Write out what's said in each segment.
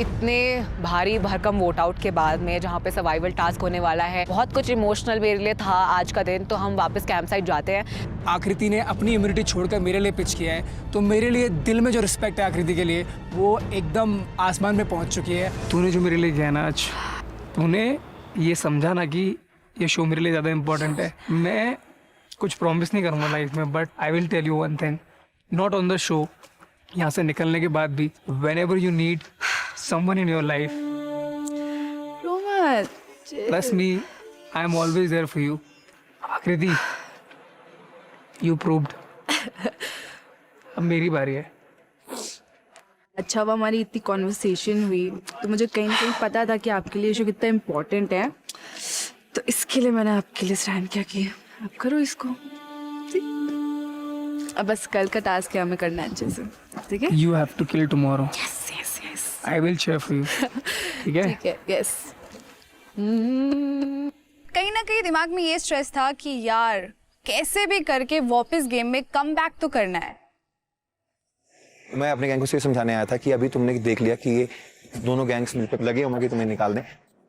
इतने भारी भरकम वोट आउट के बाद में जहाँ पे सर्वाइवल टास्क होने वाला है, बहुत कुछ इमोशनल मेरे लिए था आज का दिन, तो हम वापस कैंप साइट जाते हैं। आकृति ने अपनी इम्यूनिटी छोड़कर मेरे लिए पिच किया है, तो मेरे लिए दिल में जो रिस्पेक्ट है आकृति के लिए वो एकदम आसमान में पहुंच चुकी है। तूने जो मेरे लिए किया ना आज, तूने ये समझा ना कि ये शो मेरे लिए ज़्यादा इम्पोर्टेंट है। मैं कुछ प्रॉमिस नहीं करूँगा लाइफ में, but I will tell you one thing, not on the show, यहाँ से निकलने के बाद भी, whenever you need someone in your life, trust me, I am always there for you. आकृति, you proved. अब मेरी बारी है। अच्छा हुआ हमारी इतनी कॉन्वर्सेशन हुई, तो मुझे कहीं ना कहीं पता था कि आपके लिए शो कितना इम्पोर्टेंट है, तो इसके लिए मैंने आपके लिए स्टैंड किया कि आप करो इसको। अब बस कल का टास्क है हमें करना है अच्छे से, ठीक है? You have to kill tomorrow. Yes, yes, yes. I will cheer for you. ठीक है? ठीक है, yes. कहीं ना कहीं दिमाग में ये स्ट्रेस था कि यार कैसे भी करके वापस गेम में कम बैक तो करना है। मैं अपने गैंग को सिर्फ समझाने आया था कि अभी तुमने देख लिया कि ये दोनों गैंग्स मिलकर लगे होंगे कि तुम्हें निकाल दें।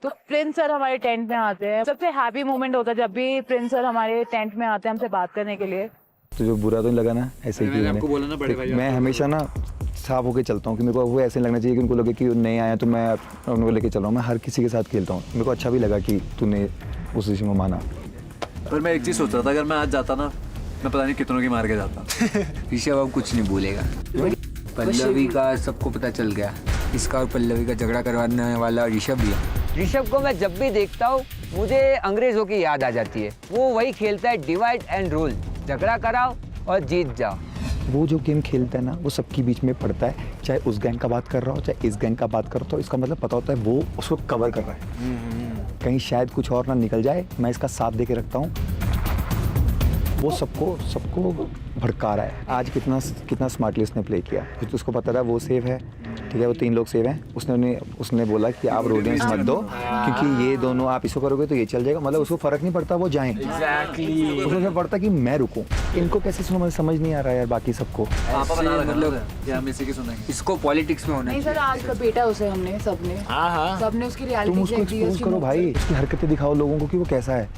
तो प्रिंस सर हमारे टेंट में आते हैं, सबसे हैप्पी मोमेंट होता है जब भी प्रिंस सर हमारे टेंट में आते हैं हमसे बात करने के लिए। तो जो बुरा तो नहीं लगा ना, ऐसे ही आपको बोला ना बड़े भाई, मैं हमेशा ना साफ होके चलता हूँ कि मेरे को वो ऐसे लगना चाहिए कि उनको लगे कि नहीं आया तो मैं उनको लेके चल रहा हूँ। मैं हर किसी के साथ खेलता हूँ, मेरे को अच्छा भी लगा कि तूने उस डिसीजन को माना। पर मैं एक चीज़ सोच रहा था, अगर मैं आज जाता ना, मैं पता नहीं कितनों की मार के जाता। ऋषभ अब कुछ नहीं बोलेगा। पल्लवी का सबको पता चल गया, इसका और पल्लवी का झगड़ा करवाने वाला ऋषभ भी है। ऋषभ को मैं जब भी देखता हूँ मुझे अंग्रेजों की याद आ जाती है। वो वही खेलता है, डिवाइड एंड रूल, झगड़ा कराओ और जीत जाओ। वो जो गेम खेलता है ना, वो सबके बीच में पड़ता है, चाहे उस गैंग का बात कर रहा हो चाहे इस गैंग का बात कर रहा हो। इसका मतलब पता होता है वो उसको कवर कर रहा है, कहीं शायद कुछ और ना निकल जाए। मैं इसका साथ दे के रखता हूँ। वो सबको भड़का रहा है। आज कितना स्मार्टली उसने प्ले किया, क्योंकि उसको पता था वो सेव है, ठीक है, वो 3 लोग सेव हैं। उसने बोला कि आप रोडियंस मत दो, क्योंकि ये दोनों आप इसको करोगे तो ये चल जाएगा। मतलब उसको फर्क नहीं पड़ता वो जाएं। Exactly. उसको फर्क पड़ता कि मैं रुकूं। इनको कैसे समझ नहीं आ रहा यार बाकी सबको। इसको पॉलिटिक्स में होना नहीं सर, आज का बेटा उसे हमने सबने उसकी तुम रियलिटी उसको चेक दी। एक्सपोज करो भाई, उसकी हरकतें दिखाओ लोगों को कि वो कैसा है।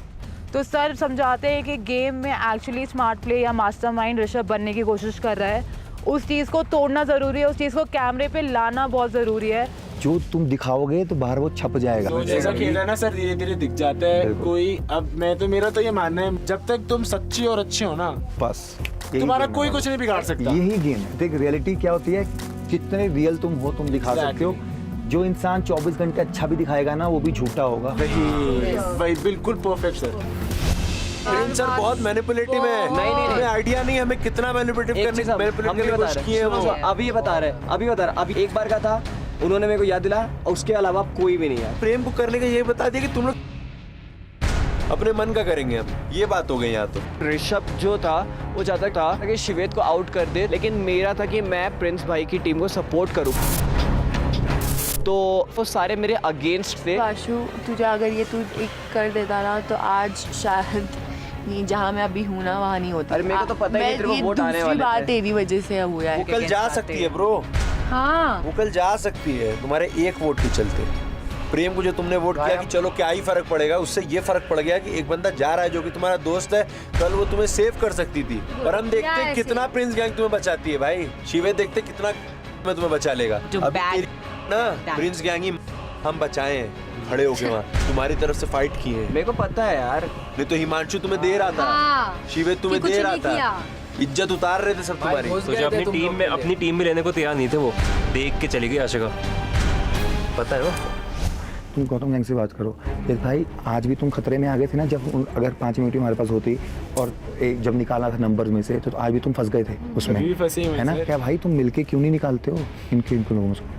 तो सर समझाते हैं कि गेम में एक्चुअली स्मार्ट प्ले या मास्टरमाइंड ऋषभ बनने की कोशिश कर रहा है, उस चीज़ को तोड़ना ज़रूरी है, उस चीज़ को कैमरे पे लाना बहुत ज़रूरी है। जो तुम दिखाओगे तो बाहर वो छप जाएगा। तो जैसा खेल है ना सर, धीरे धीरे दिख जाता है कोई। अब मेरा तो ये मानना है, जब तक तुम सच्ची और अच्छे हो ना, बस तुम्हारा कोई कुछ नहीं बिगाड़ सकता। यही गेम है। देख रियलिटी क्या होती है, जितने रियल तुम हो तुम दिखा सकते हो। जो इंसान 24 घंटे अच्छा भी दिखाएगा ना, वो भी झूठा होगा। वही बिल्कुल परफेक्ट सर। प्रिंस सर बहुत मैनिपुलेटिव है। नहीं हमें आइडिया नहीं हमें कितना मैनिपुलेट करने की कोशिश की है वो। अभी बता रहे अभी एक बार का था, उन्होंने मेरे को याद दिला, उसके अलावा कोई भी नहीं है। प्रेम को करने का ये बता दिया कि तुम लोग अपने मन का करेंगे। अब ये बात हो गई यहाँ तो। ऋषभ जो था वो चाहता था कि शिवेत को आउट कर दे, लेकिन मेरा था कि मैं प्रिंस भाई की टीम को सपोर्ट करूं, तो वो सारे मेरे अगेंस्ट थे। आशु, तुझे अगर ये तू एक कर देता ना, तो आज शायद नहीं, जहाँ मैं अभी हूँ ना वहाँ नहीं होता। अरे मेरे को तो पता ही नहीं तेरे को वोट आने वाले थे। बात तेरी वजह से हुआ है। वो कल जा सकती है ब्रो। हाँ, वो कल जा सकती है तुम्हारे एक वोट के चलते। प्रेम को जो तुमने वोट किया कि चलो क्या ही फर्क पड़ेगा, उससे ये फर्क पड़ गया कि एक बंदा जा रहा है जो कि तुम्हारा दोस्त है, कल वो तुम्हें सेव कर सकती थी। पर हम देखते हैं कितना प्रिंस गैंग तुम्हें बचाती है भाई। शिवे देखते कितना में तुम्हें बचा लेगा। अभी ना प्रिंस गैंग ही हम बचाए हैं, खड़े होके वहाँ तुम्हारी तरफ से फाइट किए हैं। मेरे को पता है यार। नहीं तो हिमांशु तुम्हें दे रहा था, शिवे तुम्हें दे रहा था, इज्जत उतार रहे थे सब तुम्हारी। तो जो अपनी टीम में रहने को तैयार नहीं थे, वो देख के चली गई आशिका, पता है वो। तुम गौतम गैंग से बात करो। देख भाई, आज भी तुम खतरे में आ गए थे ना, जब अगर 5 मिनट हमारे पास होती और जब निकाला था नंबर्स में से, तो आज भी तुम फंस गए थे उसमें, है ना? क्या भाई तुम मिलके क्यों नहीं निकालते हो इनके लोगों से?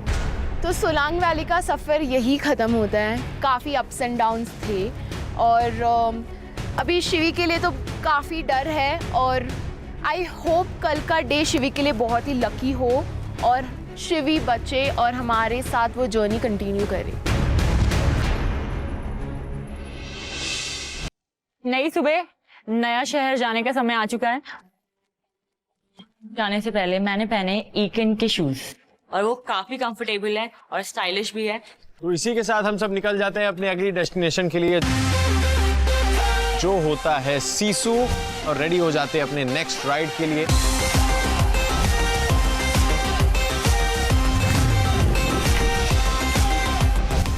तो सोलांग वैली का सफ़र यही ख़त्म होता है। काफ़ी अप्स एंड डाउन्स थे, और अभी शिवी के लिए तो काफ़ी डर है, और आई होप कल का डे शिवी के लिए बहुत ही लकी हो और शिवी बचे और हमारे साथ वो जर्नी कंटिन्यू करे। नई सुबह, नया शहर जाने का समय आ चुका है। जाने से पहले मैंने पहने ईकेन के शूज। और वो काफी कंफर्टेबल है और स्टाइलिश भी है। तो इसी के साथ हम सब निकल जाते हैं अपने अगली डेस्टिनेशन के लिए, जो होता है सीसू, और रेडी हो जाते हैं अपने नेक्स्ट राइड के लिए।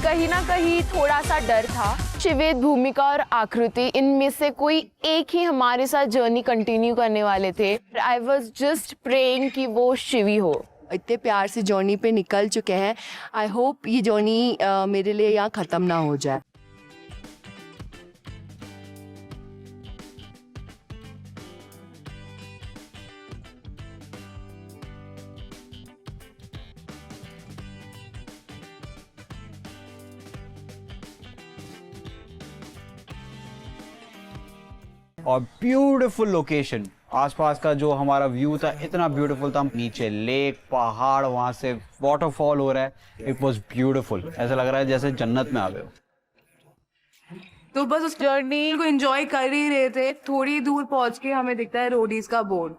कहीं ना कहीं थोड़ा सा डर था। शिवेत, भूमिका और आकृति, इनमें से कोई एक ही हमारे साथ जर्नी कंटिन्यू करने वाले थे। आई वॉज जस्ट प्रेइंग कि वो शिवी हो। इतने प्यार से जर्नी पे निकल चुके हैं। आई होप ये जर्नी मेरे लिए यहाँ ख़त्म ना हो जाए। और ब्यूटीफुल लोकेशन, आसपास का जो हमारा व्यू था इतना ब्यूटीफुल था। नीचे लेक, पहाड़, वहाँ से वाटरफॉल हो रहा है। इट वाज ब्यूटीफुल, ऐसा लग रहा है जैसे जन्नत में आ गए हो। तो बस उस जर्नी को एंजॉय कर ही रहे थे। थोड़ी दूर पहुंच के हमें दिखता है रोडीज का बोर्ड।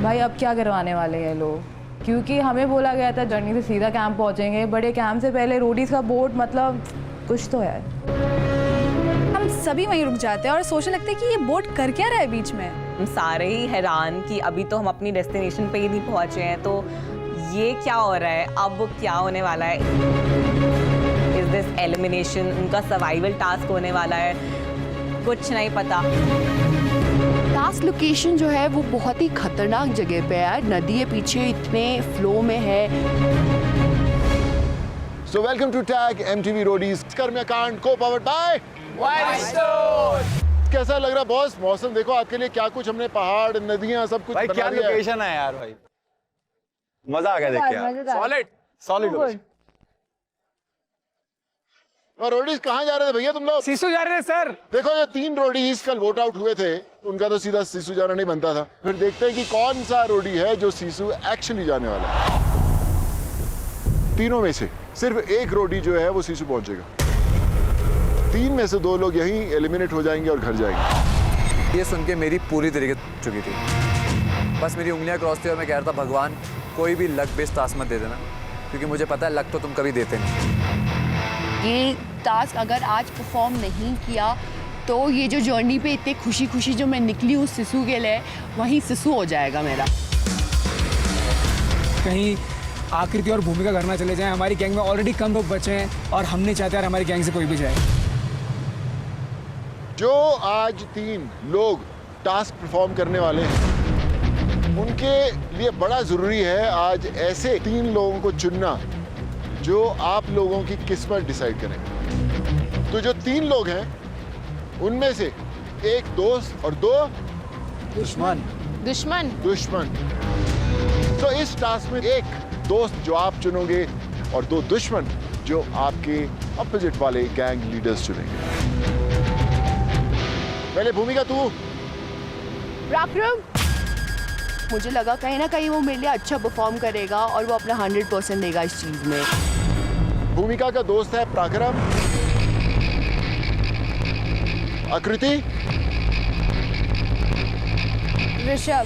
भाई अब क्या करवाने वाले हैं लोग, क्योंकि हमें बोला गया था जर्नी से सीधा कैंप पहुंचेंगे। बड़े कैंप से पहले रोडीज का बोर्ड, मतलब कुछ तो है। हम सभी वहीं रुक जाते हैं और सोचने लगते हैं कि ये बोट कर क्या रहा है बीच में। हम सारे ही हैरान कि अभी तो हम अपनी डेस्टिनेशन पे ही नहीं पहुंचे हैं, तो ये क्या हो रहा है, अब क्या होने वाला है। इज दिस एलिमिनेशन, उनका सर्वाइवल टास्क होने वाला है, कुछ नहीं पता। लास्ट लोकेशन जो है वो बहुत ही खतरनाक जगह पे है। नदी है पीछे, इतने फ्लो में है। So welcome to Tag MTV Roadies कर्मकांड को पावर्ड बाय Whitestone। कैसा लग रहा बॉस? मौसम देखो आपके लिए क्या कुछ हमने पहाड़, नदियां, सब कुछ भाई बना क्या दिया है। लोकेशन है यार, भाई मजा आ गया देख के यार। Solid location. और रोडीज कहाँ जा रहे थे भैया तुम लोग? सीसू जा रहे थे सर। देखो ये 3 रोडीज कल वोट आउट हुए थे, उनका तो सीधा सीसू जाना नहीं बनता था। फिर देखते हैं कि कौन सा रोडी है जो सीसू एक्चुअली जाने वाला है। तीनों में से सिर्फ एक रोडी जो है वो सीसू पहुंचेगा। 3 में से 2 लोग यहीं एलिमिनेट हो जाएंगे और घर जाएंगे। ये सुन के मेरी पूरी तरीके चुकी थी। बस मेरी उंगलियां क्रॉस थी और मैं कह रहा था भगवान कोई भी लक बेस्ड टास्क मत दे देना, क्योंकि मुझे पता है लक तो तुम कभी देते नहीं। ये टास्क अगर आज परफॉर्म नहीं किया तो ये जो जर्नी पे इतने खुशी खुशी जो मैं निकली हूँ सिसु के लिए, वहीं सिसु हो जाएगा मेरा। कहीं आकृति और भूमिका घर ना चले जाएं। हमारी गैंग में ऑलरेडी कम लोग बचे हैं और हम नहीं चाहते यार हमारी गैंग से कोई भी जाए। जो आज 3 लोग टास्क परफॉर्म करने वाले हैं, उनके लिए बड़ा जरूरी है आज ऐसे 3 लोगों को चुनना जो आप लोगों की किस्मत डिसाइड करें। तो जो 3 लोग हैं उनमें से एक दोस्त और 2 दुश्मन। तो इस टास्क में एक दोस्त जो आप चुनोगे और 2 दुश्मन जो आपके अपोजिट वाले गैंग लीडर्स चुनेंगे। पहले भूमिका तू। राक्रम, मुझे लगा कहीं ना कहीं वो मेरे लिए अच्छा परफॉर्म करेगा और वो अपना 100% देगा इस चीज में। भूमिका का दोस्त है पराक्रम। आकृति। ऋषभ,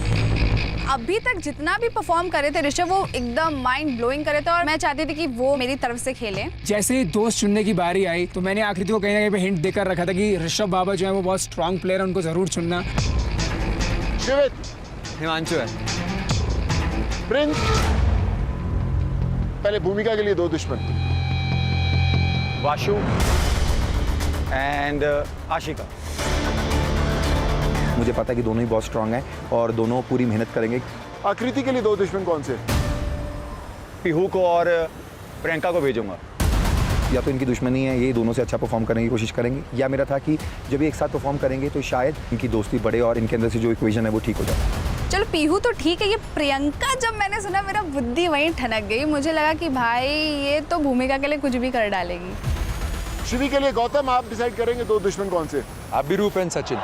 अभी तक जितना भी परफॉर्म करे थे ऋषभ, वो एकदम माइंड ब्लोइंग करे थे और मैं चाहती थी कि वो मेरी तरफ से खेले। जैसे ही दोस्त चुनने की बारी आई तो मैंने आकृति को कहीं ना कहीं पे हिंट देकर रखा था कि ऋषभ बाबा जो है वो बहुत स्ट्रांग प्लेयर है, उनको जरूर चुनना। हिमांशु है। प्रिंस। पहले भूमिका के लिए 2 दुश्मन, वाशु एंड आशिका। मुझे पता है कि दोनों ही बहुत स्ट्रांग हैं और दोनों पूरी मेहनत करेंगे। आकृति के लिए 2 दुश्मन कौन से? पीहू को और प्रियंका को भेजूंगा। या तो इनकी दुश्मनी है, ये दोनों से अच्छा परफॉर्म करने की कोशिश करेंगे, या मेरा था कि जब ये एक साथ परफॉर्म करेंगे तो शायद इनकी दोस्ती बढ़े और इनके अंदर से जो इक्वेशन है वो ठीक हो जाए। चलो पीहू तो ठीक है, ये प्रियंका जब मैंने सुना मेरा बुद्धि वहीं ठनक गई। मुझे लगा कि भाई ये तो भूमिका के लिए कुछ भी कर डालेगी। शिवी के लिए गौतम, आप डिसाइड करेंगे 2 दुश्मन कौन से? अभिरूप एंड सचिन।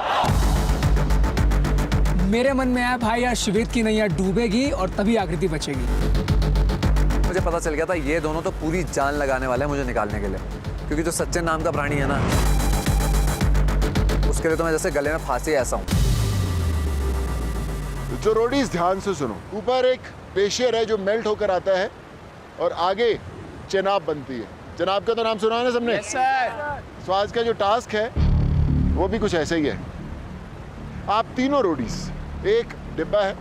मेरे मन में आया भाई यार शिवेत की नैया डूबेगी और तभी आकृति बचेगी। मुझे पता चल गया था ये दोनों तो पूरी जान लगाने वाले हैं मुझे निकालने के लिए, क्योंकि जो सचिन नाम का प्राणी है ना, उसके लिए तो मैं जैसे गले में फांसी ऐसा हूँ। जो रोडीज ध्यान से सुनो, ऊपर एक ग्लेशियर है जो मेल्ट होकर आता है और आगे चेनाब बनती है। चेनाब का तो नाम सुना है ना सबने? Yes sir. तो आज का जो टास्क है वो भी कुछ ऐसा ही है। आप तीनों रोडीज, एक डिब्बा है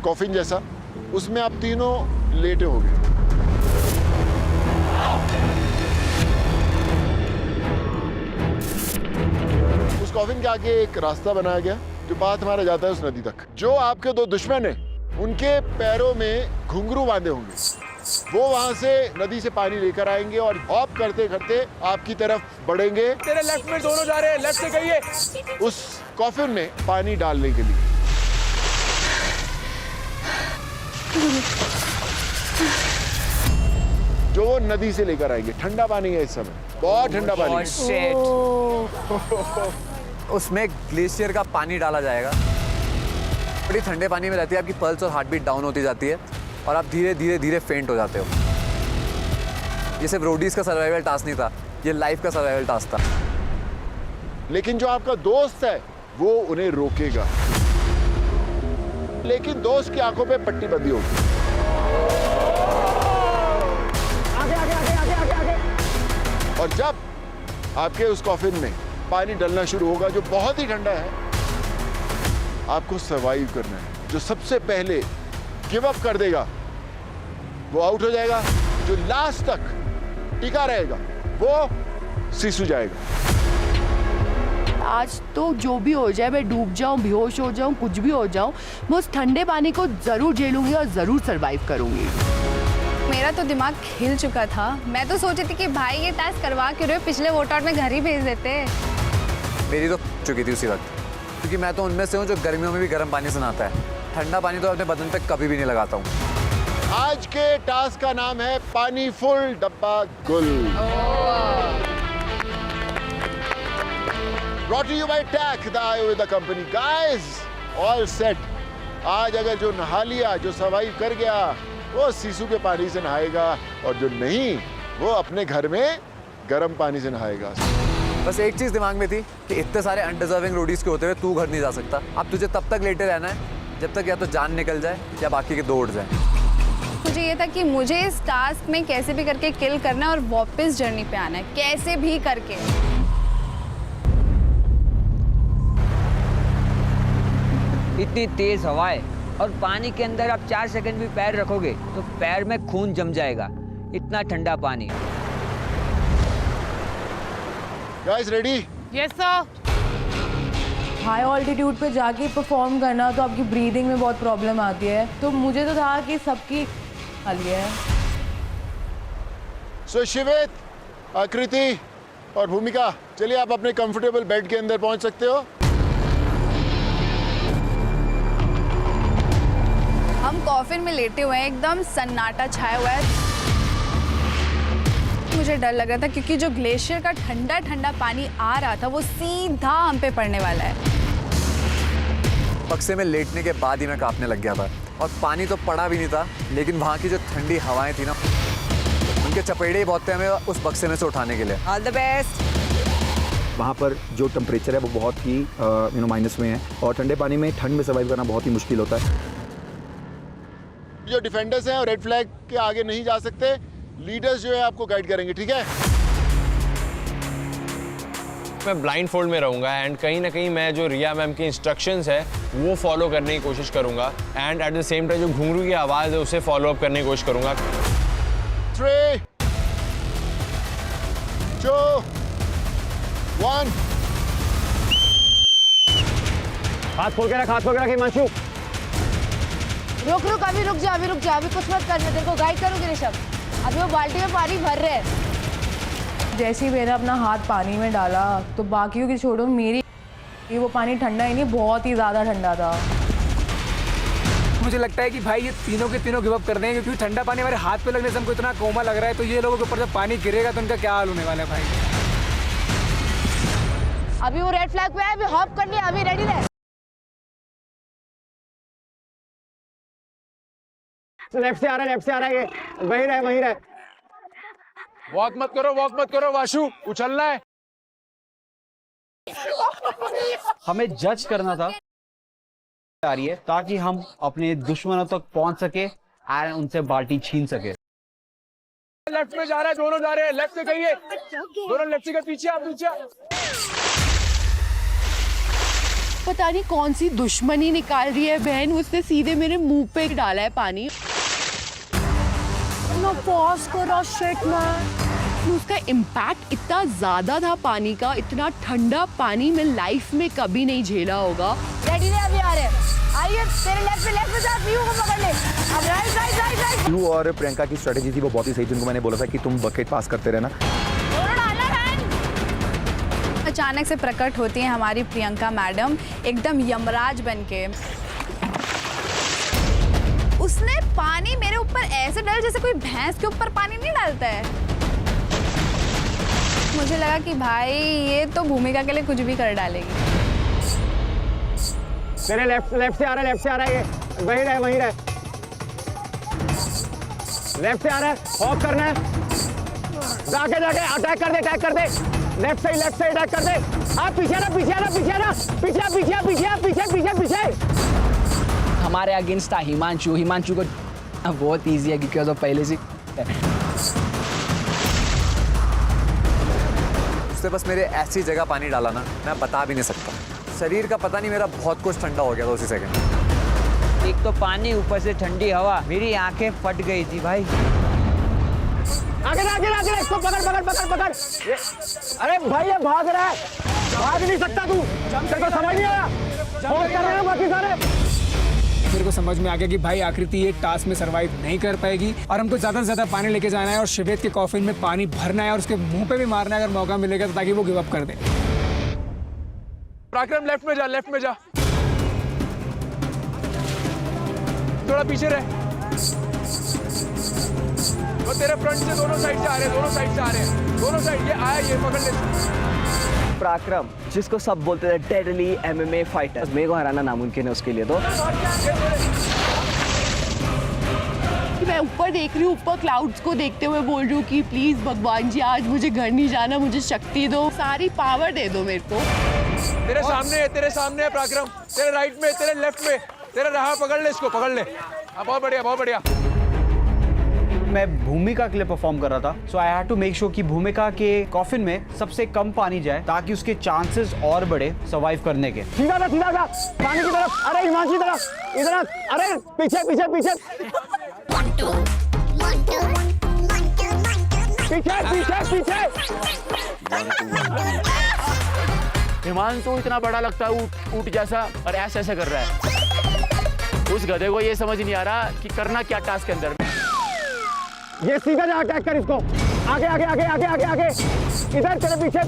कॉफिन जैसा, उसमें आप तीनों लेटे होगे। उस कॉफिन के आगे एक रास्ता बनाया गया जो पाथ मारा जाता है उस नदी तक। जो आपके दो दुश्मन है उनके पैरों में घुंघरू बांधे होंगे, वो वहां से नदी से पानी लेकर आएंगे और हॉप करते करते आपकी तरफ बढ़ेंगे। तेरे लेफ्ट में दोनों जा रहे हैं, लेफ्ट से गइए। उस कॉफिन में पानी डालने के लिए जो वो नदी से लेकर आएंगे। ठंडा पानी है इस समय, बहुत ठंडा पानी है। उसमें ग्लेशियर का पानी डाला जाएगा। बड़ी ठंडे पानी में रहती है, आपकी पल्स और हार्ट बीट डाउन होती जाती है और आप धीरे धीरे धीरे फेंट हो जाते हो। ये सिर्फ रोडीज का सर्वाइवल टास्क नहीं था, ये लाइफ का सर्वाइवल टास्क था। लेकिन जो आपका दोस्त है वो उन्हें रोकेगा, लेकिन दोस्त की आंखों पे पट्टी बंधी होगी। और जब आपके उस कॉफिन में पानी डलना शुरू होगा जो बहुत ही ठंडा है, आपको सरवाइव करना है। जो सबसे पहले गिव अप कर देगा वो आउट हो जाएगा, जो लास्ट तक टिका रहेगा वो सीसू जाएगा। आज तो जो भी हो जाए, मैं डूब जाऊं, बेहोश हो जाऊं, कुछ भी हो जाऊं, मैं उस ठंडे पानी को जरूर झेलूंगी और जरूर सरवाइव करूंगी। मेरा तो दिमाग हिल चुका था। मैं तो सोची थी कि भाई ये टास्क करवा क्यों रहे हो, पिछले वोट आउट में घर ही भेज देते। मेरी तो चुकी थी उसी वक्त, क्योंकि मैं तो उनमें से हूँ जो गर्मियों में भी गर्म पानी से नहाता है। ठंडा पानी तो अपने बदन पे कभी भी नहीं लगाता हूँ। आज के टास्क का नाम है पानी फुल डब्बा गुल। Brought to you by TAC, the Ayurveda company. Guys, all set. आज अगर जो नहा लिया, जो सर्वाइव कर गया, वो सीसू के पानी से नहाएगा, और जो नहीं वो अपने घर में गर्म पानी से नहाएगा। बस एक चीज दिमाग में थी कि इतने सारे अनडिजर्विंग रोडीज के होते हुए तू घर नहीं जा सकता। अब तुझे तब तक लेटे रहना है जब तक या तो जान निकल जाए या बाकी के दो उड़ जाए। मुझे ये था कि मुझे इस टास्क में कैसे भी करके किल करना है और वापस जर्नी पे आना है, कैसे भी करके। इतनी तेज हवाएं और पानी के अंदर आप 4 सेकंड भी पैर रखोगे तो पैर में खून जम जाएगा, इतना ठंडा पानी। Guys, ready? Yes sir. High altitude पे जाके परफॉर्म करना तो आपकी ब्रीदिंग में बहुत प्रॉब्लम आती है, तो मुझे तो था कि सबकी खाली है। So शिवेत, आकृति और भूमिका, चलिए आप अपने कंफर्टेबल बेड के अंदर पहुंच सकते हो। हम कॉफिन में लेटे हुए हैं, एकदम सन्नाटा छाया हुआ है। मुझे डर लग रहा था क्योंकि जो ग्लेशियर का ठंडा ठंडा पानी आ रहा था वो सीधा हम पे पड़ने वाला है। बक्से में लेटने के बाद ही मैं कांपने लग गया था, और पानी तो पड़ा भी नहीं था, लेकिन वहाँ की जो ठंडी हवाएं थी ना, उनके चपेड़े ही बहुत थे हमें उस बक्से में से उठाने के लिए। All the best. वहाँ पर जो टेम्परेचर है वो बहुत ही माइनस में है, और ठंडे पानी में ठंड में सर्वाइव करना बहुत ही मुश्किल होता है। जो डिफेंडर्स हैं और रेड फ्लैग के आगे नहीं जा सकते, लीडर्स जो है आपको गाइड करेंगे, ठीक है? मैं ब्लाइंड फोल्ड में रहूंगा एंड कहीं ना कहीं मैं जो रिया मैम की इंस्ट्रक्शंस है वो फॉलो करने की कोशिश करूंगा, and at the same time जो घुंघरू की आवाज़ है उसे फॉलो अप करने की कोशिश करूंगा। 3, 2, 1। हाथ खोल के रख, हाथ खोल के रख हिमांशु। रुक रुक, अभी रुक जा, अभी कुछ मत कर, मैं तेरे को गाइड करूंगी ऋषभ। अभी वो बाल्टी में पानी भर रहे हैं। जैसे ही मैंने अपना हाथ पानी में डाला तो बाकियों की छोड़ो, मेरी वो पानी ठंडा ही नहीं, बहुत ही ज़्यादा ठंडा था। मुझे लगता है कि भाई ये तीनों के तीनों गिव अप कर देंगे, क्योंकि ठंडा पानी हमारे हाथ पे लगने से हमको इतना कोमा लग रहा है, तो ये लोगों के ऊपर जब पानी गिरेगा तो उनका क्या हाल होने वाला है भाई। अभी वो रेड फ्लैग पे है, अभी हॉप कर लिया, अभी रेडी रहे। लेफ्ट से आ रहा है, ये वहीं रहे। वॉक मत करो वाशु, उछलना है। हमें जज करना था आ रही है ताकि हम अपने दुश्मनों तक पहुंच सके एंड उनसे बाल्टी छीन सके। लेफ्ट में जा रहा है, दोनों जा रहे हैं, लेफ्ट से कहिए, दोनों लेफ्ट से पीछे आप पीछे। पता नहीं कौन सी दुश्मनी निकाल रही है बहन, उसने सीधे मेरे मुंह पे डाला है पानी। ना पॉज करो शिट मैन। उसका इम्पैक्ट इतना ज्यादा था पानी का, इतना ठंडा पानी मैं लाइफ में कभी नहीं झेला होगा। रेडी ने अभी आ रहे हैं, आइए तेरे लेफ्ट में जा, पीयू को पकड़ ले। अब right right right right. Piyu और प्रियंका की स्ट्रेटेजी थी वो बहुत ही सही थी, उनको मैंने बोला था कि तुम बकेट पास करते रहना। अचानक से प्रकट होती हैं हमारी प्रियंका मैडम एकदम यमराज बनके। उसने पानी मेरे ऊपर ऐसे डाला जैसे कोई भैंस के ऊपर पानी नहीं डालता है। मुझे लगा कि भाई ये तो भूमिका के लिए कुछ भी कर डालेगी। तेरे लेफ्ट से आ रहा है, लेफ्ट से आ रहा है, ये वहीं रहे। लेफ्ट से आ रहा है, हॉक करना है, जाके अटैक कर दे, लेफ्ट से अटैक कर दे। आप पीछे। हमारे अगेंस्ट था हिमांशु को बहुत इजी है क्योंकि वो पहले से उसने बस मेरे ऐसी जगह पानी डाला ना, मैं बता भी नहीं सकता। शरीर का पता नहीं, मेरा बहुत कुछ ठंडा हो गया था उसी सेकंड। एक तो पानी, ऊपर से ठंडी हवा, मेरी आंखें फट गई थी भाई। आगे इसको पकड़। अरे भाई ये भाग रहा है, भाग नहीं सकता तू, तेरे को समझ नहीं आया? फोन कर रहे हैं बाकी सारे। मेरे को समझ में आ गया कि भाई आकृति ये टास्क में सरवाइव नहीं कर पाएगी और हमको ज्यादा से ज्यादा पानी लेके जाना है और शिवेत के कॉफिन में पानी भरना है और उसके मुंह पे भी मारना है अगर मौका मिलेगा तो, ताकि वो गिव अप कर दे। पराक्रम लेफ्ट में जा, थोड़ा पीछे रहे। वो तेरे फ्रंट से दोनों साइड से आ रहे हैं, दोनों साइड। ये आया, ये पकड़ ले। पराक्रम, जिसको सब बोलते थे डेडली MMA फाइटर, मेरे को हराना नामुमकिन है उसके लिए। तो मैं ऊपर देख रही हूँ, ऊपर क्लाउड्स को देखते हुए बोल रही हूँ कि प्लीज भगवान जी आज मुझे घर नहीं जाना, मुझे शक्ति दो, सारी पावर दे दो मेरे को। तेरे सामने है पराक्रम, तेरे राइट में, तेरे लेफ्ट में, तेरे रहा, पकड़ ले इसको, पकड़ ले। बहुत बढ़िया। मैं भूमिका के लिए परफॉर्म कर रहा था, so I had to make sure कि भूमिका के कॉफिन में सबसे कम पानी जाए ताकि उसके चांसेस और बढ़े सर्वाइव करने के। सीधा पानी की तरफ। अरे हिमांशु तरफ, इधर, अरे पीछे। हिमांशु इतना बड़ा लगता है ऊंट जैसा, और ऐसे कर रहा है। उस गधे को ये समझ नहीं आ रहा कि करना क्या टास्क के अंदर। ये सीधा जा, अटैक कर इसको। आगे। इधर तेरे पीछे।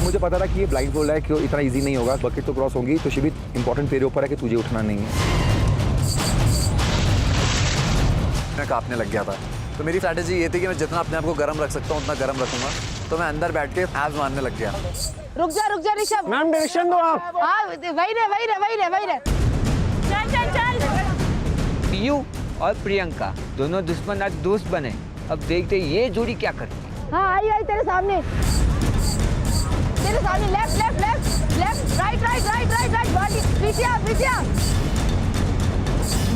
मुझे पता था कि ये ब्लाइंड फोल्ड है, कि इतना इजी नहीं होगा, बकेट तो क्रॉस होगी, तो शिवित इंपॉर्टेंट तेरे ऊपर है कि तुझे उठना नहीं है। मैं कांपने लग गया था, तो मेरी स्ट्रैटेजी ये थी कि मैं जितना अपने आप को गर्म रख सकता हूँ उतना गर्म रखूंगा। तो मैं अंदर बैठ के एब्स मारने लग गया। रुक जा ऋषभ। मैम डायरेक्शन दो आप। हाँ वही रहे। चल। पीयू और प्रियंका दोनों दुश्मन आज दोस्त बने। अब देखते ये जोड़ी क्या करती है। हाँ आई तेरे सामने लेफ्ट राइट पीछे।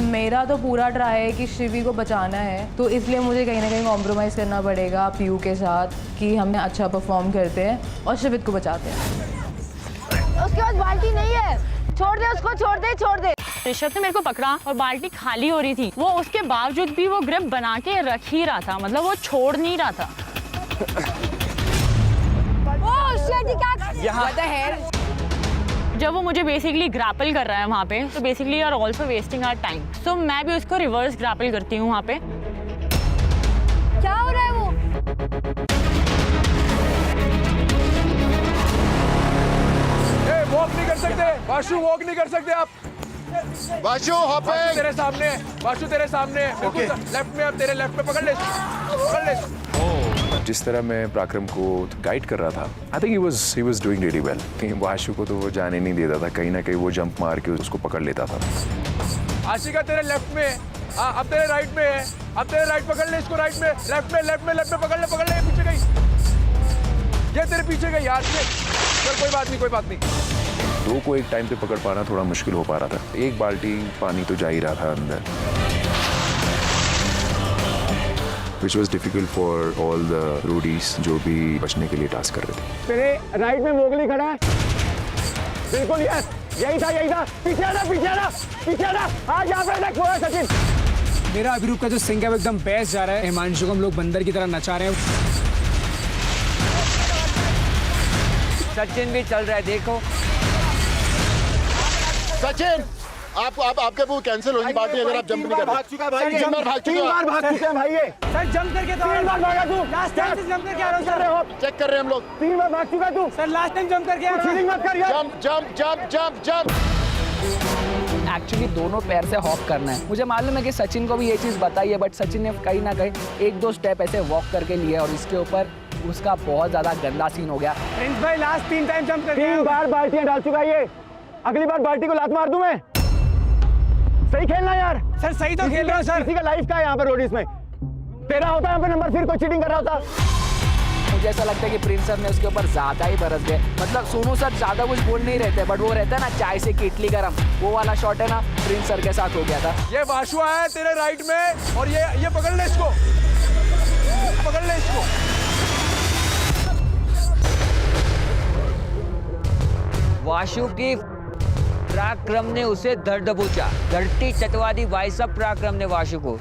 मेरा तो पूरा ट्राई है कि शिवी को बचाना है, तो इसलिए मुझे कहीं ना कहीं कॉम्प्रोमाइज़ करना पड़ेगा पीयू के साथ कि हम अच्छा परफॉर्म करते हैं और शिवित को बचाते हैं। उसके बाद बाल्टी नहीं है, छोड़ दे उसको, छोड़ दे। ऋषभ ने मेरे को पकड़ा और बाल्टी खाली हो रही थी, वो उसके बावजूद भी वो ग्रिप बना के रख ही रहा था, मतलब वो छोड़ नहीं रहा था। जब वो मुझे बेसिकली ग्रैपल कर रहा है वहाँ पे, तो basically you are also wasting our time, तो मैं भी उसको रिवर्स ग्रैपल करती हूँ वहाँ पे। क्या हो रहा है वो? वॉक नहीं कर सकते, वाशु वॉक नहीं कर सकते आप। वाशु हॉपिंग। तेरे सामने है, वाशु तेरे सामने है, बिल्कुल लेफ्ट में, अब तेरे लेफ्ट में पकड़ ले। जिस तरह मैं पराक्रम को गाइड कर रहा था, I think he was doing really well. Vashu को तो वो जाने नहीं देता था, कहीं ना कहीं वो जंप मार के उसको पकड़ लेता था। आशिका तेरे लेफ्ट में, अब तेरे राइट में है, अब तेरे राइट पकड़ ले इसको, राइट में, लेफ्ट में पकड़ ले, पीछे गई, ये तेरे पीछे गई यार। चल कोई बात नहीं। दो को एक टाइम पे पकड़ पाना थोड़ा मुश्किल हो पा रहा था। एक बाल्टी पानी तो जा ही रहा था अंदर, which was difficult for all the roadies जो भी बचने के लिए टास्क कर रहे थे। तेरे राइट में मोगली खड़ा है, बिल्कुल यस, यही था, पीछे आना, आज यहाँ पे देख पूरा सचिन। मेरा अभिरूप का जो सिंक है वो एकदम बेस्ट जा रहा है। हिमांशु को हम लोग बंदर की तरह नचा रहे हैं। सचिन भी चल रहा है, देखो सचिन आपके वो कैंसिल होगी पार्टी अगर आप जंप नहीं कर रहे। भाग चुका है भाई, 3 बार भाग चुके हैं भाई ये। सर जंप करके तो 3 बार भागा तू, लास्ट टाइम से जंप करके आ रहा हो। चेक कर रहे हैं हम लोग। 3 बार भाग चुका तू सर, लास्ट टाइम जंप करके आ रहा है। चीटिंग मत कर यार। जंप। एक्चुअली दोनों पैर से हॉप करना है। मुझे मालूम है कि सचिन को भी ये चीज़ बताई है, बट सचिन ने कहीं ना कहीं 1-2 स्टेप ऐसे वॉक करके लिए और इसके ऊपर उसका बहुत ज़्यादा गंदा सीन हो गया। प्रिंस भाई लास्ट 3 टाइम जंप कर 3 बार बाल्टियां डाल चुका है ये। अगली बार बाल्टी को लात मार दूं मैं। सही खेलना यार। सर सही तो खेल रहा हूं सर। किसी का लाइफ का है यहाँ पे रोडीज में। तेरा होता है यहाँ पे नंबर, फिर कोई चीटिंग कर रहा होता। मुझे ऐसा लगता है कि प्रिंस सर ने उसके ऊपर ज़्यादा ही बरस गए। मतलब सोनू सर ज़्यादा कुछ बोल नहीं रहते, बट वो रहता है ना चाय से केटली गरम, वो वाला शॉट है ना, प्रिंस सर के साथ हो गया था। ये वाशुआ है तेरे राइट में और ये पकड़ ले इसको, पकड़ ले इसको। वाशु की पराक्रम ने उसे धर दबोचा। धरती चटवा दी भाई साहब पराक्रम ने वाशु को।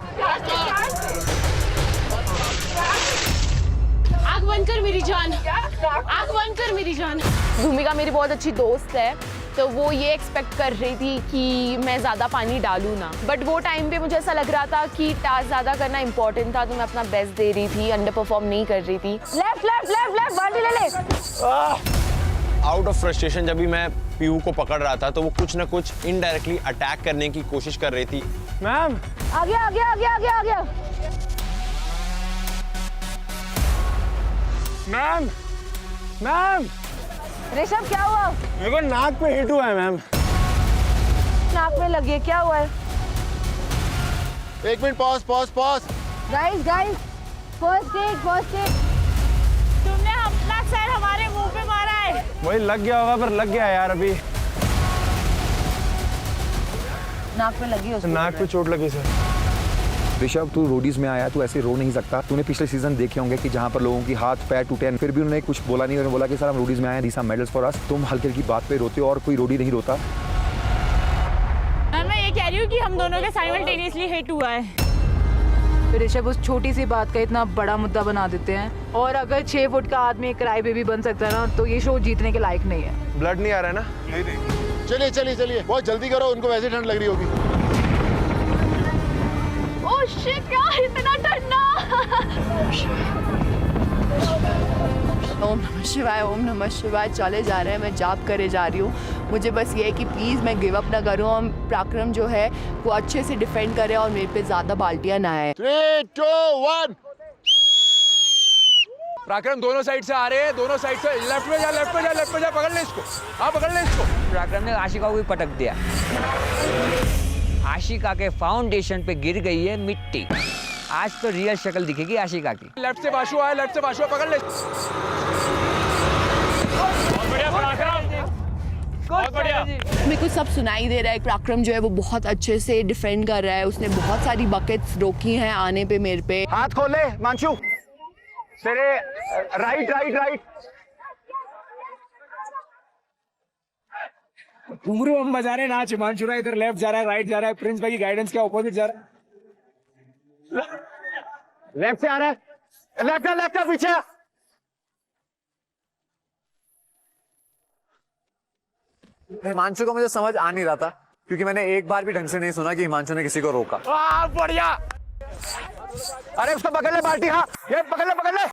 आग बंद कर मेरी जान, आग बंद कर मेरी जान। भूमिका मेरी बहुत अच्छी दोस्त है, तो वो ये एक्सपेक्ट कर रही थी कि मैं ज़्यादा पानी डालूँ ना, बट वो टाइम पे मुझे ऐसा लग रहा था कि टास्क ज़्यादा करना इंपॉर्टेंट था, तो मैं अपना बेस्ट दे रही थी, अंडर परफॉर्म नहीं कर रही थी। लेफ्ट बाल्टी ले ले। आउट ऑफ फ्रस्ट्रेशन जब भी मैं पीयू को पकड़ रहा था तो वो कुछ ना कुछ इनडायरेक्टली अटैक करने की कोशिश कर रही थी। मैम आ गया। मैम ऋषभ क्या हुआ? मेरे को नाक पे हिट हुआ है मैम। नाक में लगी है, क्या हुआ है? 1 minute pause. Guys first aid. तुमने अपना सर हमारे मुंह पे मारा है। वही लग गया होगा, पर लग गया यार। अभी नाक में लगी उसको। नाक पे चोट लगी सर। ऋषभ तू रोडीज में आया, तू ऐसे रो नहीं सकता। तूने पिछले सीजन देखे होंगे कि जहाँ पर लोगों की हाथ पैर टूटे हैं, फिर भी उन्होंने कुछ बोला नहीं। उन्होंने बोला कि सर हम रोडीज में आए हैं, these are medals for us. तुम हल्की हल्की बात पे रोते हो और कोई रोडी नहीं रोता। मैं ये कह रही हूँ कि हम दोनों के साइमल्टेनियसली हिट हुआ है। ऋषभ उस छोटी सी बात का इतना बड़ा मुद्दा बना देते हैं, और अगर 6 फुट का आदमी क्राई बेबी बन सकता है ना, तो ये शो जीतने के लायक नहीं है। ब्लड नहीं आ रहा है ना? नहीं। चलिए बहुत जल्दी करो, उनको वैसे ठंड लग रही होगी। ओह शिट यार, इतना ठंडा। ओम नमः शिवाय चले जा रहे हैं। मैं जाप करे जा रही हूँ। मुझे बस ये है कि प्लीज़ मैं गिव अप ना करूँ और पराक्रम जो है वो अच्छे से डिफेंड करे और मेरे पे ज़्यादा बाल्टियाँ ना आए। 3, 2, 1। पराक्रम दोनों साइड से आ रहे हैं, दोनों साइड से। लेफ्ट में जा, पकड़ ले इसको। हाँ पकड़ ले इसको। पराक्रम ने आशिका को भी पटक दिया। आशिका के फाउंडेशन पे गिर गई है मिट्टी। आज तो रियल शक्ल दिखेगी आशिका की। लेफ्ट से वाशु आया, पकड़ ले। बहुत बढ़िया। मेरे को सब सुनाई दे रहा है। पराक्रम जो है वो बहुत अच्छे से डिफेंड कर रहा है। उसने बहुत सारी बकेट्स रोकी हैं आने पे मेरे पे। हाथ खोल ले मांशु, तेरे राइट। घुंघरू हम बजा रहे नाच। हिमांशु इधर लेफ्ट जा रहा है, राइट जा रहा है। प्रिंस भाई की गाइडेंस के ऑपोजिट जा रहा है। लेफ्ट से आ रहा है, लेफ्ट का पीछे। हिमांशु को मुझे समझ आ नहीं रहा था, क्योंकि मैंने एक बार भी ढंग से नहीं सुना कि हिमांशु ने किसी को रोका। बढ़िया। अरे उसको पकड़ ले बाल्टी। हाँ ये पकड़ ले।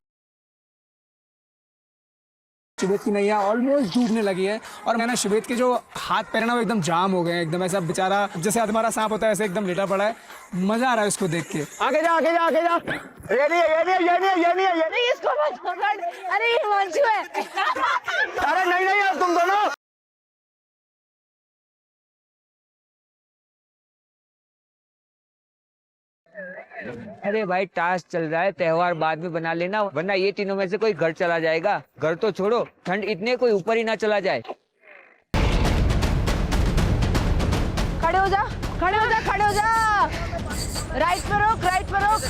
श्वेत की नैया ऑलमोस्ट डूबने लगी है, और मैंने श्वेत के जो हाथ पैर ना वो एकदम जाम हो गए हैं। एकदम ऐसा बेचारा जैसे हमारा सांप होता है ऐसे एकदम लेटा पड़ा है। मजा आ रहा है उसको देख के। आगे जा। ये नहीं इसको मत पकड़। अरे ये हिमांशु है। अरे नहीं तुम दोनों। अरे भाई टास्क चल रहा है, त्योहार बाद में बना लेना, वरना ये तीनों में से कोई घर चला जाएगा। घर तो छोड़ो, ठंड इतने कोई ऊपर ही ना चला जाए। खड़े हो जा, खड़े हो जा। राइट पे रोक, राइट पे रोक।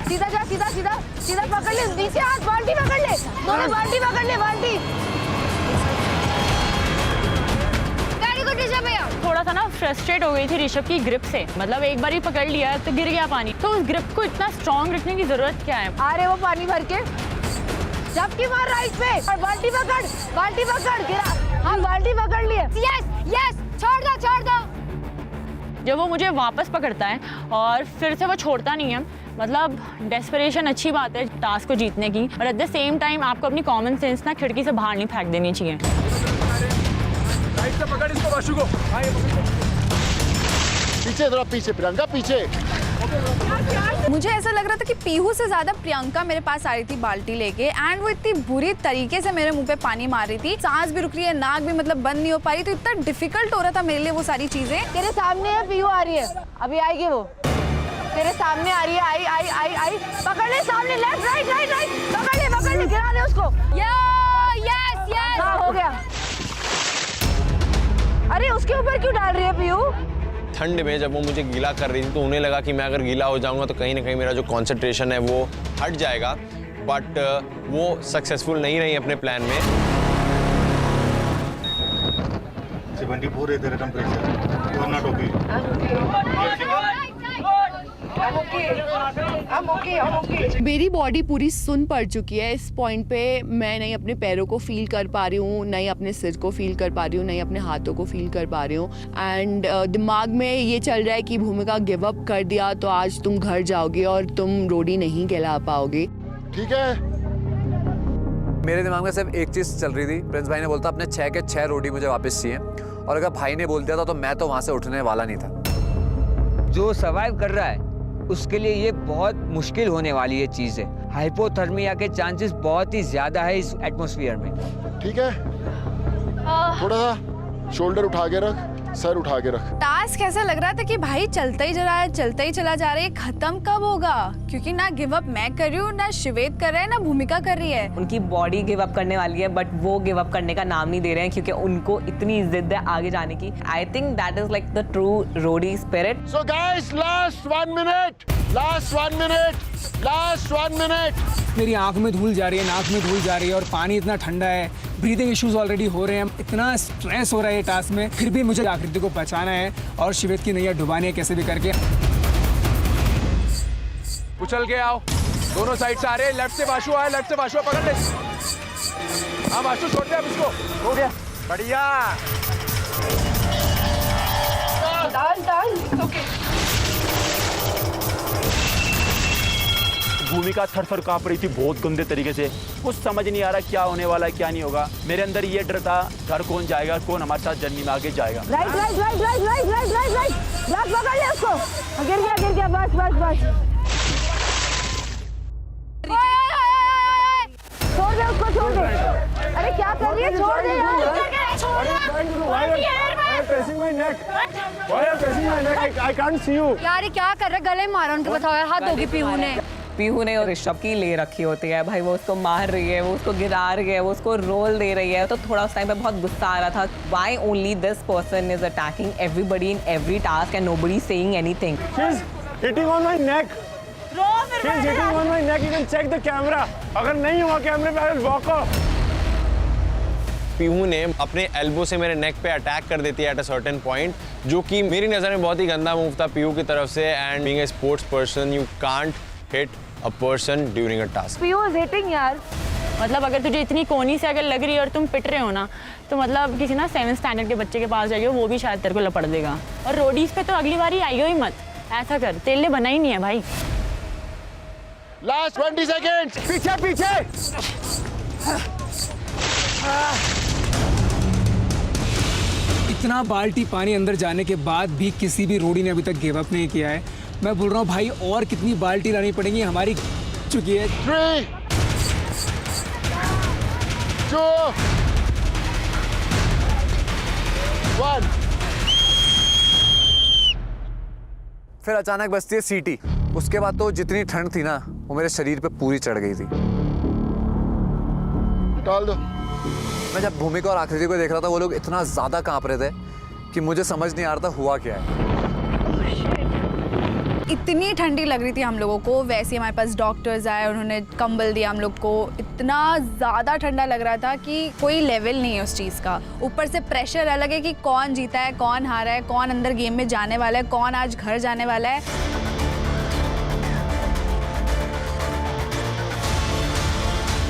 सीधा जा, सीधा सीधा सीधा पकड़ ले, नीचे हाथ, बाल्टी पकड़ ले, दोनों बाल्टी पकड़ ले, बाल्टी। वेरी गुड ऋषभ भैया। थोड़ा सा ना फ्रस्ट्रेट हो गई थी ऋषभ की ग्रिप से, मतलब एक बार ही पकड़ लिया तो गिर गया पानी, तो उस ग्रिप को इतना स्ट्रॉन्ग रखने की जरूरत क्या है? आ रहे वो पानी भर के, झपकी मार राइट पे और बाल्टी पकड़, गिरा। हाँ बाल्टी पकड़ लिए। यस यस, छोड़ दो। जब वो मुझे वापस पकड़ता है और फिर से वो छोड़ता नहीं है, मतलब डेस्परेशन अच्छी बात है टास्क को जीतने की, और एट द सेम टाइम आपको अपनी कॉमन सेंस ना खिड़की से बाहर नहीं फेंक देनी चाहिए। राइट से पकड़ इसको, वाशु को। पीछे थोड़ा, पीछे प्रियंका, पीछे। मुझे ऐसा लग रहा था कि पीहू से ज्यादा प्रियंका मेरे पास आ रही थी बाल्टी लेके, एंड वो इतनी बुरी तरीके से मेरे मुंह पे पानी मार रही थी, सांस भी रुक रही है, नाक भी मतलब बंद नहीं हो पा रही, तो इतना डिफिकल्ट हो रहा था मेरे लिए वो सारी चीजें। तेरे सामने है, पीहू आ रही है, अभी आएगी वो। तेरे सामने आ रही है, आई। पकड़ ले सामने, लेफ्ट राइट, पकड़ ले, गिरा दे उसको। यस। हाँ हो गया। अरे उसके ऊपर क्यों डाल रही है पीहू? ठंड में जब वो मुझे गीला कर रही थी तो उन्हें लगा कि मैं अगर गीला हो जाऊंगा तो कहीं ना कहीं मेरा जो कंसंट्रेशन है वो हट जाएगा, बट वो सक्सेसफुल नहीं रही अपने प्लान में। 74 है तेरा temperature, you are not okay. मेरी बॉडी पूरी सुन पड़ चुकी है इस पॉइंट पे। मैं नहीं अपने पैरों को फील कर पा रही हूँ, नहीं अपने सिर को फील कर पा रही हूँ, नहीं अपने हाथों को फील कर पा रही हूँ, एंड दिमाग में ये चल रहा है कि भूमिका गिव अप कर दिया तो आज तुम घर जाओगे और तुम रोडी नहीं कहला पाओगे। ठीक है। मेरे दिमाग में सिर्फ एक चीज़ चल रही थी, प्रिंस भाई ने बोलता अपने 6 के 6 रोटी मुझे वापस चाहिए, और अगर भाई ने बोल दिया था तो मैं तो वहाँ से उठने वाला नहीं था। जो सर्वाइव कर रहा है उसके लिए ये बहुत मुश्किल होने वाली ये चीज़ है। हाइपोथर्मिया के चांसेस बहुत ही ज़्यादा है इस एटमॉस्फेयर में। ठीक है, थोड़ा सा शोल्डर उठा के रख, सर उठा के रख। टास्क ऐसा लग रहा था कि भाई चलता ही चला जा रहा है, खत्म कब होगा? क्योंकि ना गिव अप मैं कर रही हूँ, ना शिवेत कर रहा है, ना भूमिका कर रही है। उनकी बॉडी गिव अप करने वाली है, बट वो गिव अप करने का नाम नहीं दे रहे हैं क्योंकि उनको इतनी जिद है आगे जाने की। I think that is like the true roadie spirit. So guys, last 1 minute. मेरी आंख में धूल जा रही है, नाक में धूल जा रही है, और पानी इतना ठंडा है, ब्रीदिंग इश्यूज ऑलरेडी हो रहे हैं, इतना स्ट्रेस हो रहा है ये टास्क में, फिर भी मुझे आकृति को बचाना है और शिवेत की नैया डुबानी है कैसे भी करके। उछल के आओ, दोनों साइड से आ रहे हैं, लेफ्ट से वाशु आया, पकड़ ले। हाँ वाशु, छोड़ दे अब इसको, हो गया, बढ़िया। डाल, ओके। भूमिका थर कांप रही थी बहुत गंदे तरीके से, कुछ समझ नहीं आ रहा क्या होने वाला है क्या नहीं होगा। मेरे अंदर ये डर था घर कौन जाएगा, कौन हमारे साथ जर्नी में आगे जाएगा। राइट, ब्लॉक पकड़ ले उसको। गिर गया, बस। छोड़ दे उसको, छोड़ दे। अरे क्या कर रही है, छोड़ दे यार। यार क्या कर रहा है, गले मारा उनको, बताओ यार, हाथ धोगी पीहू ने और ऋषभ की ले रखी होती है भाई, वो उसको मार रही है, वो उसको गिरा रही है, वो उसको रोल दे रही है, तो थोड़ा उस टाइम पे बहुत गुस्सा आ रहा था। Why only this person is attacking everybody in every task and nobody saying anything? She's hitting on my neck. She's hitting on my neck. You can check the camera. अगर नहीं हुआ कैमरे पे, I will walk off. Pihu ने अपने elbow से मेरे नेक पे अटैक कर देती है एट अ सर्टेन पॉइंट, जो कि मेरी नज़र में बहुत ही गंदा मूव था पीहू की तरफ से। And being a sports person, you can't hit a person during a task. Pihu is hitting यार। मतलब अगर तुझे इतनी कोनी से अगर लग रही है और तुम पिट रहे हो ना, तो मतलब किसी ना 7th स्टैंडर्ड के बच्चे के पास जाइए, वो भी शायद तेरे को लपड़ देगा। और रोडीज पे तो अगली बार ही आइयो ही मत, ऐसा कर, तेरे लिए बना ही नहीं है भाई। Last 20 seconds. पीछे। इतना बाल्टी पानी अंदर जाने के बाद भी किसी भी रोडी ने अभी तक गिव अप नहीं किया है। मैं बोल रहा हूँ भाई, और कितनी बाल्टी लानी पड़ेगी, हमारी चुकी है। 3, 2, 1। फिर अचानक बजती है सीटी। उसके बाद तो जितनी ठंड थी ना, वो मेरे शरीर पे पूरी चढ़ गई थी। डाल दो। मैं जब भूमिका और आकृति को देख रहा था, वो लोग इतना ज़्यादा कांप रहे थे कि मुझे समझ नहीं आ रहा था हुआ क्या है। इतनी ठंडी लग रही थी हम लोगों को, वैसे हमारे पास डॉक्टर्स आए, उन्होंने कंबल दिया हम लोग को। इतना ज़्यादा ठंडा लग रहा था कि कोई लेवल नहीं है उस चीज़ का। ऊपर से प्रेशर अलग है कि कौन जीता है, कौन हारा है, कौन अंदर गेम में जाने वाला है, कौन आज घर जाने वाला है।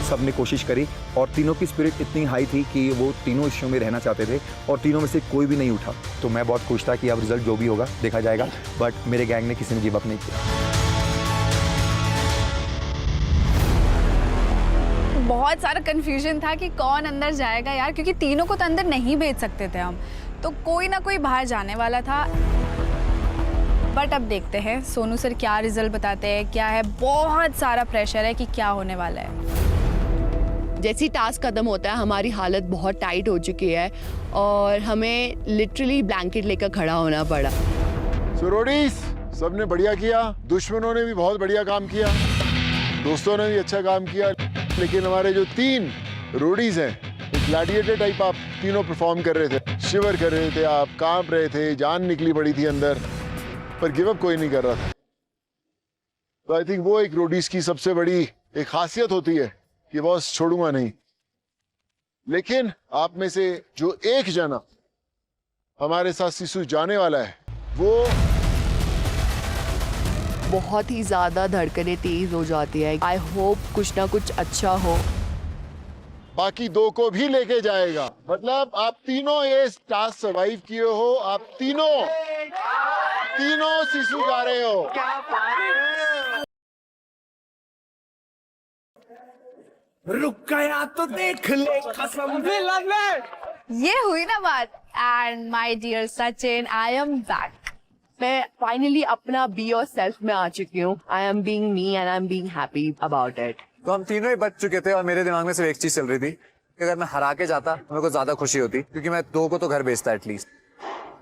सबने कोशिश करी और तीनों की स्पिरिट इतनी हाई थी कि वो तीनों इस शो में रहना चाहते थे और तीनों में से कोई भी नहीं उठा। तो मैं बहुत खुश था कि अब रिजल्ट जो भी होगा देखा जाएगा, बट मेरे गैंग ने किसी ने गिव अप नहीं किया। बहुत सारा कंफ्यूजन था कि कौन अंदर जाएगा यार, क्योंकि तीनों को तो अंदर नहीं भेज सकते थे हम, तो कोई ना कोई बाहर जाने वाला था। बट अब देखते हैं सोनू सर क्या रिजल्ट बताते हैं, क्या है। बहुत सारा प्रेशर है कि क्या होने वाला है। जैसी टास्क खत्म होता है हमारी हालत बहुत टाइट हो चुकी है और हमें लिटरली ब्लैंकेट लेकर खड़ा होना पड़ा। सो रोडीज, सबने बढ़िया किया, दुश्मनों ने भी बहुत बढ़िया काम किया, दोस्तों ने भी अच्छा काम किया, लेकिन हमारे जो 3 रोडीज हैं, एक ग्लैडिएटर टाइप आप तीनों परफॉर्म कर रहे थे, शिवर कर रहे थे, आप कांप रहे थे, जान निकली पड़ी थी अंदर, पर गिव अप कोई नहीं कर रहा था। तो आई थिंक वो एक रोडीज की सबसे बड़ी एक खासियत होती है कि बॉस छोड़ूंगा नहीं। लेकिन आप में से जो एक जना हमारे साथ सिसु जाने वाला है, वो बहुत ही ज़्यादा धड़कनें तेज हो जाती है। आई होप कुछ ना कुछ अच्छा हो। बाकी 2 को भी लेके जाएगा। मतलब आप तीनों ये टास्क सर्वाइव किए हो, आप तीनों सिसु जा रहे हो। रुक गया तो देख ले, कसम से लग ले। ये हुई ना बात। And my dear Sachin, I am back. मैं फाइनली अपना बी योर सेल्फ में आ चुकी हूँ। I am being me and I am being happy about it. तो हम तीनों ही बच चुके थे और मेरे दिमाग में सिर्फ एक चीज चल रही थी कि अगर मैं हरा के जाता तो मेरे को ज्यादा खुशी होती, क्योंकि मैं 2 को तो घर भेजता एटलीस्ट।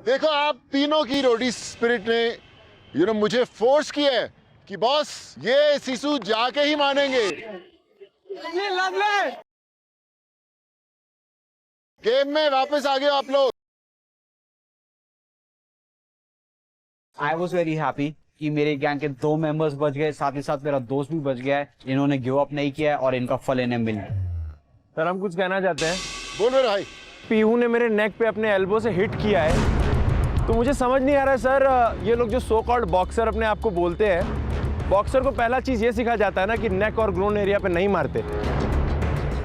देखो, आप तीनों की रोडी स्पिरिट ने मुझे फोर्स किया है कि बॉस ये सिसु जाके ही मानेंगे। गेम में वापस आ गए आप लोग। आई वॉज वेरी हैप्पी कि मेरे गैंग के 2 मेंबर्स बच गए, साथ ही साथ मेरा दोस्त भी बच गया है। इन्होंने गिव अप नहीं किया है और इनका फल इन्हें मिल गया। सर, हम कुछ कहना चाहते हैं। बोल मेरे भाई। पीहू ने मेरे नेक पे अपने एल्बो से हिट किया है, तो मुझे समझ नहीं आ रहा है सर, ये लोग जो सो कॉल्ड बॉक्सर अपने आप को बोलते हैं, बॉक्सर को पहला चीज ये सिखाया जाता है ना कि नेक और ग्रोन एरिया पे नहीं मारते।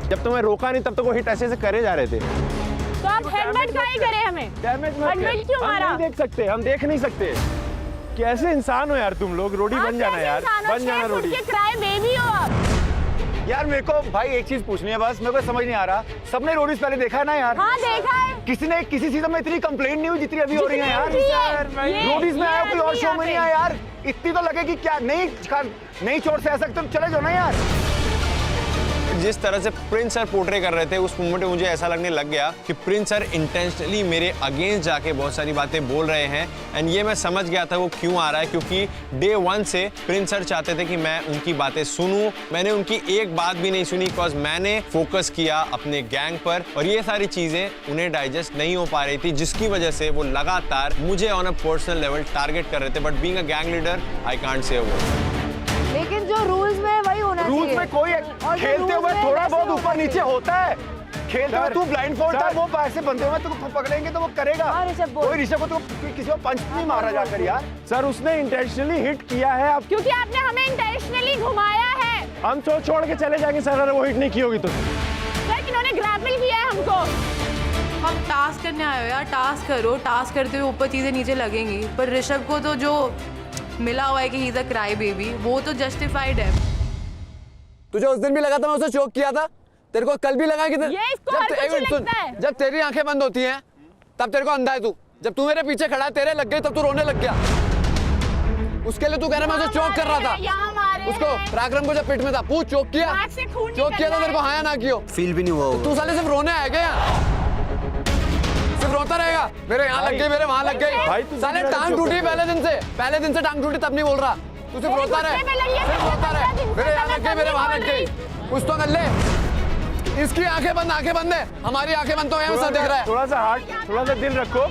जब तुम्हें रोका नहीं तब तक वो हिट ऐसे से करे जा रहे थे। तो आप हेडबट काहे करे हमें? हेडबट क्यों मारा? हम नहीं देख सकते, हम देख नहीं सकते। कैसे इंसान हो यार तुम लोग? रोडी बन जाना यार, बन जाना रोडी। क्राई बेबी हो आप। यार मेरे को भाई एक चीज पूछनी है बस, मेरे को समझ नहीं आ रहा। सबने रोडीज पहले देखा है ना यार? हाँ देखा है। किसी ने किसी सीजन में इतनी कंप्लेंट नहीं हुई जितनी अभी हो रही है यार। रोडीज में आया कोई और शो में नहीं आया यार। इतनी तो लगे कि क्या नहीं चोट से आ सकते तो चले जाओ ना यार। जिस तरह से प्रिंस सर पोर्ट्रे कर रहे थे उस मोमेंट में मुझे ऐसा लगने लग गया कि प्रिंस सर इंटेंशनली मेरे अगेंस्ट जाके बहुत सारी बातें बोल रहे हैं। एंड ये मैं समझ गया था वो क्यों आ रहा है, क्योंकि डे 1 से प्रिंस सर चाहते थे कि मैं उनकी बातें सुनूं। मैंने उनकी एक बात भी नहीं सुनी, बिकॉज मैंने फोकस किया अपने गैंग पर और ये सारी चीजें उन्हें डाइजेस्ट नहीं हो पा रही थी, जिसकी वजह से वो लगातार मुझे on a personal level target कर रहे थे। But being a gang leader I can't say वो। लेकिन जो रूल्स में वही होना चाहिए। रूल्स में कोई खेलते हुए थोड़ा बहुत ऊपर नीचे होता है। खेलते हुए तू ब्लाइंड फोल्ड है, वो पैसे बंधे हुए तो पकड़ेंगे तो वो करेगा। कोई ऋषभ को तो किसी को पंच नहीं मारा जाकर यार। सर उसने इंटेंशनली हिट किया है आप, क्योंकि आपने हमें इंटेंशनली घुमाया है। हम छोड़ के चले जाएंगे सर अगर वो हिट नहीं की होगी तो। सर इन्होंने ग्रैपल किया है हमको। हम टास्क करने आए हो यार, टास्क करो। टास्क करते हुए ऊपर चीजें नीचे लगेंगी, पर ऋषभ को तो जो मिला हुआ है कि he is a cry baby, वो तो जस्टिफाइड है। तुझे उस दिन भी लगा था मैं उसे चोक किया था, तेरे को कल भी लगा कि जब तेरी आंखें बंद होती हैं तब तेरे को अंधा है तू। जब तू मेरे पीछे खड़ा है तेरे लग गई तब तू रोने लग गया। उसके लिए तू कह रहा मैं उसे चोक कर रहा था। उसको पराक्रम को जब पिट में था पूछ चोक किया तो तेरे को हाया ना कियो फील भी नहीं हुआ। तू साले सिर्फ रोने आएगा यहाँ, सिर्फ रोता रहेगा। मेरे यहाँ लग गई, मेरे वहाँ लग गई। साले टांग टूटी पहले दिन से टांग टूटी तब नहीं बोल रहा। तू सिर्फ रोता रहे, सिर्फ रोता रहे। मेरे यहाँ लग गई, मेरे वहाँ लग गई। कुछ तो कर ले। इसकी आंखें बंद है, हमारी आंखें बंद तो यहाँ सब दिख रहा है। थोड़ा सा हार्ट, थोड़ा सा दिल रखो।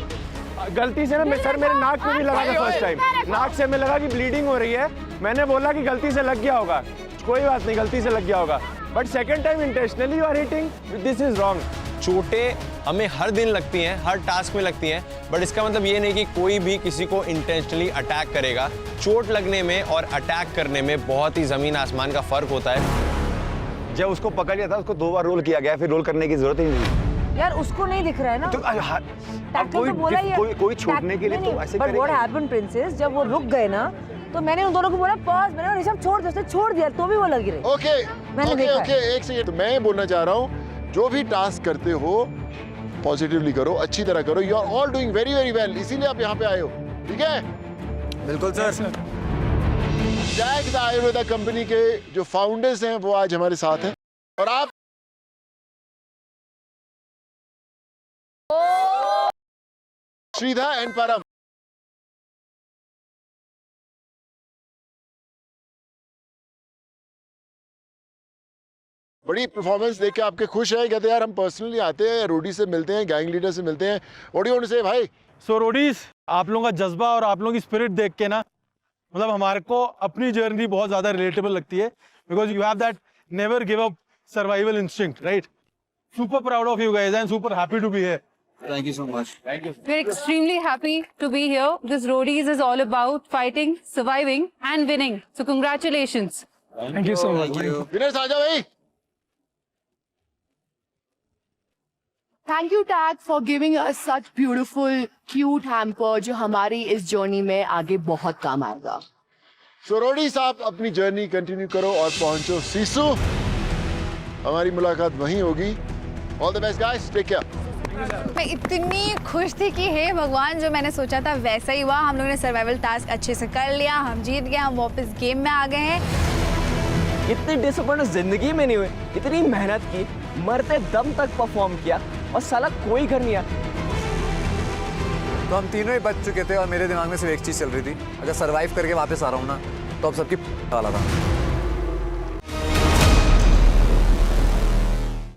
गलती से ना सर मेरे नाक में भी लगा था फर्स्ट टाइम, नाक से हमें लगा कि ब्लीडिंग हो रही है, मैंने बोला कि गलती से लग गया होगा, कोई बात नहीं गलती से लग गया होगा, but second time intentionally you are hitting, this is wrong. चोटें हमें हर दिन लगती हैं, हर टास्क में लगती हैं, बट इसका मतलब ये नहीं कि कोई भी किसी को इंटेंशनली अटैक करेगा। चोट लगने में और अटैक करने में बहुत ही जमीन आसमान का फर्क होता है। जब उसको पकड़ लिया था उसको 2 बार रोल किया गया, फिर रोल करने की जरूरत ही नहीं। यार उसको नहीं दिख रहा है ना, तो टैकल तो बोला ही है, कोई छूटने के लिए तो ऐसे बट व्हाट हैपेंड प्रिंसेस, जब वो रुक गए ना तो मैंने उन दोनों को बोला पॉज, मैंने ऋषभ छोड़ दो, उसने छोड़ दिया तो भी वो लग रही। ओके मैंने ओके देखा ओके एक सेकंड, तो मैं बोलना चाह रहा हूँ जो भी टास्क करते हो पॉजिटिवली करो, अच्छी तरह करो, you are all doing very very well, इसीलिए आप यहाँ पे आए हो, ठीक है? बिल्कुल sir. Jack the Ayurveda company के जो फाउंडर्स हैं वो आज हमारे साथ हैं और आप श्रीधा एंड परम। बड़ी परफॉर्मेंस देख के आपके खुश है? कहते यार हम पर्सनली आते हैं, रोडी से मिलते हैं, गैंग लीडर से मिलते हैं, what do you want to say भाई? सो रोडीज, आप लोगों का जज्बा और आप लोगों की स्पिरिट देख के ना मतलब हमारे को अपनी जर्नी बहुत ज्यादा रिलेटेबल लगती है, because you have that never give up survival instinct, right? Super proud of you guys and super happy to be here. Thank you so much. Thank you. We're extremely happy to be here. This Roadies is all about fighting, surviving and winning. So congratulations. Thank you so much. Winners आ जाओ भाई। Thank you Tag for giving us such beautiful cute hamper जो हमारी इस journey में आगे बहुत काम आएगा। सो रोडीज आप अपनी जर्नी कंटिन्यू करो और पहुंचो सीसू, हमारी मुलाकात वहीं होगी। All the best guys, take care. मैं इतनी खुश थी कि हे भगवान, जो मैंने सोचा था वैसा ही हुआ। हम लोगों ने सर्वाइवल टास्क अच्छे से कर लिया, हम जीत गए, हम वापस गेम में आ गए हैं। इतनी डिसअपॉइंट जिंदगी में नहीं हुई, इतनी मेहनत की, मरते दम तक परफॉर्म किया और साला कोई घर नहीं आया। तो हम तीनों ही बच चुके थे और मेरे दिमाग में सिर्फ एक चीज़ चल रही थी, अगर सर्वाइव करके वापस आ रहा हूँ ना तो अब सबकी वाला था।